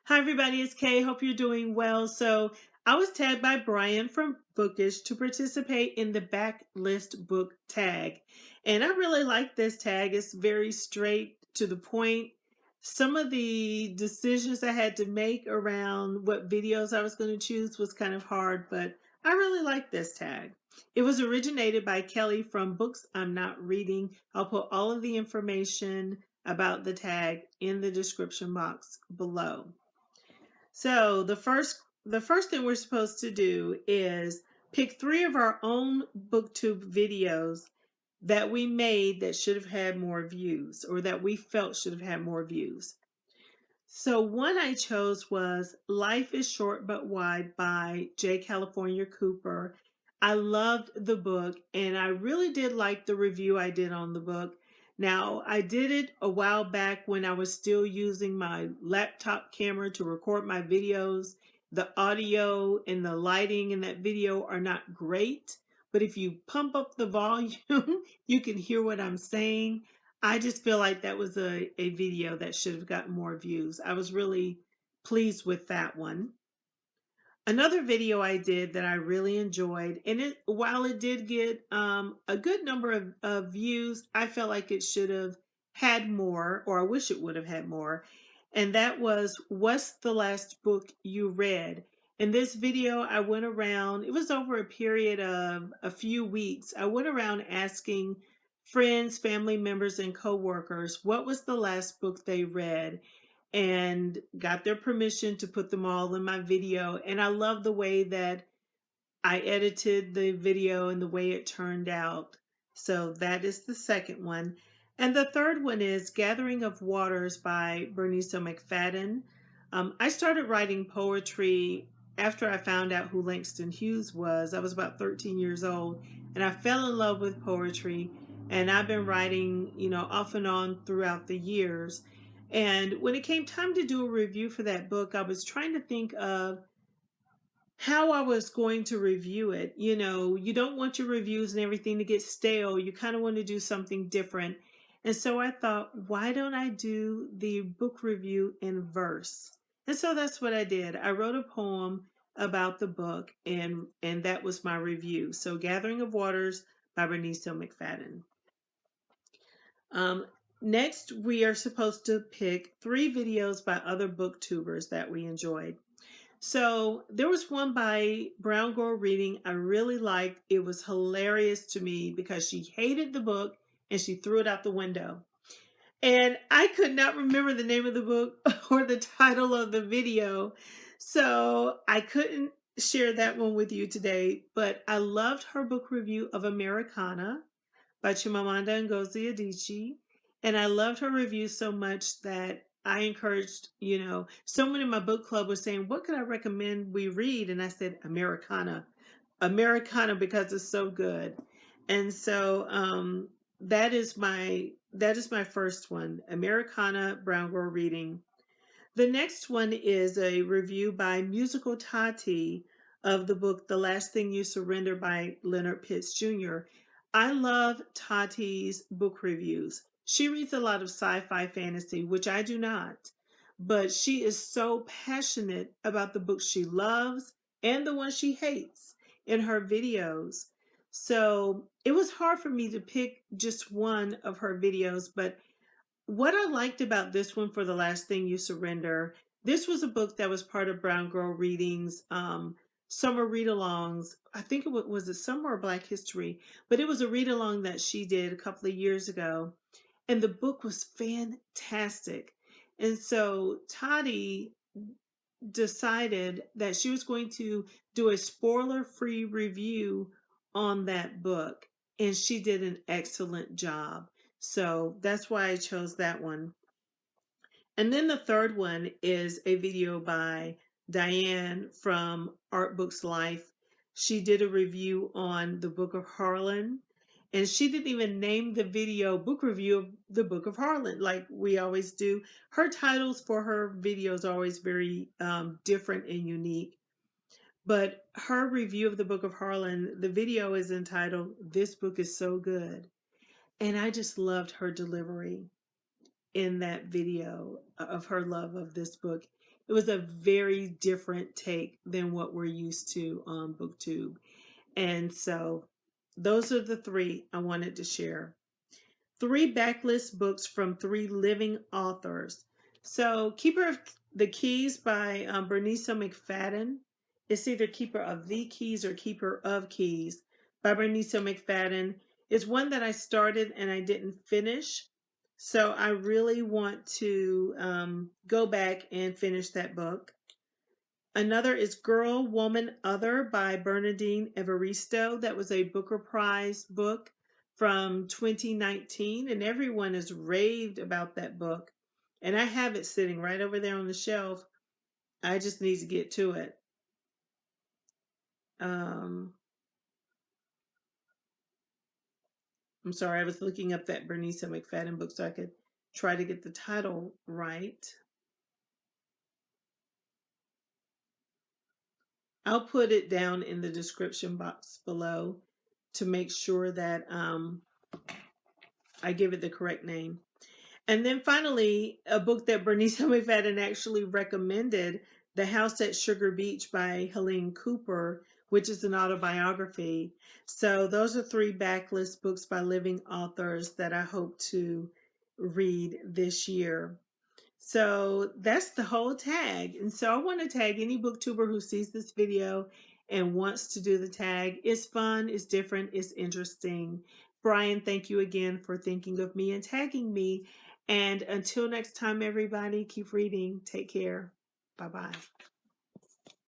Hi, everybody. It's Kay. Hope you're doing well. So, I was tagged by Brian from Bookish to participate in the Backlist Book Tag. And I really like this tag. It's very straight to the point. Some of the decisions I had to make around what videos I was going to choose was kind of hard, but I really like this tag. It was originated by Kelly from Books I'm Not Reading. I'll put all of the information about the tag in the description box below. So the first thing we're supposed to do is pick 3 of our own booktube videos that we made that should have had more views or that we felt should have had more views. So one I chose was Life is Short But Wide by J. California Cooper. I loved the book and I really did like the review I did on the book. Now, I did it a while back when I was still using my laptop camera to record my videos. The audio and the lighting in that video are not great, but if you pump up the volume, you can hear what I'm saying. I just feel like that was a video that should have gotten more views. I was really pleased with that one. Another video I did that I really enjoyed, and while it did get a good number of views, I felt like it should have had more, or I wish it would have had more. And that was What's the Last Book You Read? In this video, I went around, it was over a period of a few weeks. I went around asking friends, family members, and coworkers what was the last book they read and got their permission to put them all in my video. And I love the way that I edited the video and the way it turned out. So that is the second one. And the third one is Gathering of Waters by Bernice McFadden. I started writing poetry after I found out who Langston Hughes was. I was about 13 years old and I fell in love with poetry. And I've been writing, off and on throughout the years. And when it came time to do a review for that book, I was trying to think of how I was going to review it. You don't want your reviews and everything to get stale. You kind of want to do something different. And so I thought, why don't I do the book review in verse? And so that's what I did. I wrote a poem about the book and that was my review. So Gathering of Waters by Bernice McFadden. Next, we are supposed to pick 3 videos by other booktubers that we enjoyed. So there was one by Brown Girl Reading I really liked. It was hilarious to me because she hated the book and she threw it out the window. And I could not remember the name of the book or the title of the video. So I couldn't share that one with you today, but I loved her book review of Americana by Chimamanda Ngozi Adichie. And I loved her review so much that I encouraged, someone in my book club was saying, what could I recommend we read? And I said, Americana. Americana because it's so good. And so that is my first one, Americana, Brown Girl Reading. The next one is a review by Musical Tati of the book The Last Thing You Surrender by Leonard Pitts Jr. I love Tati's book reviews. She reads a lot of sci-fi fantasy, which I do not, but she is so passionate about the books she loves and the ones she hates in her videos. So it was hard for me to pick just one of her videos, but what I liked about this one, For the Last Thing You Surrender, this was a book that was part of Brown Girl Reading's summer read-alongs. I think was it Summer or Black History, but it was a read-along that she did a couple of years ago. And the book was fantastic. And so Tati decided that she was going to do a spoiler-free review on that book. And she did an excellent job. So that's why I chose that one. And then the third one is a video by Diane from Art Books Life. She did a review on the Book of Harlan. And she didn't even name the video book review of the Book of Harlan like we always do. Her titles for her videos are always very different and unique. But her review of the Book of Harlan, the video is entitled, This Book is So Good. And I just loved her delivery. in that video of her love of this book. It was a very different take than what we're used to on BookTube. And so those are the three I wanted to share. 3 backlist books from 3 living authors. So Keeper of the Keys by Bernice McFadden. It's either Keeper of the Keys or Keeper of Keys by Bernice McFadden. It's one that I started and I didn't finish. So I really want to go back and finish that book. Another is Girl, Woman, Other by Bernadine Evaristo. That was a Booker Prize book from 2019, and everyone has raved about that book. And I have it sitting right over there on the shelf. I just need to get to it. I'm sorry, I was looking up that Bernice McFadden book so I could try to get the title right. I'll put it down in the description box below to make sure that I give it the correct name. And then finally, a book that Bernice McFadden actually recommended, The House at Sugar Beach by Helene Cooper, which is an autobiography. So those are 3 backlist books by living authors that I hope to read this year. So that's the whole tag. And so I want to tag any booktuber who sees this video and wants to do the tag. It's fun, it's different, it's interesting. Brian, thank you again for thinking of me and tagging me. And until next time, everybody, keep reading. Take care. Bye-bye.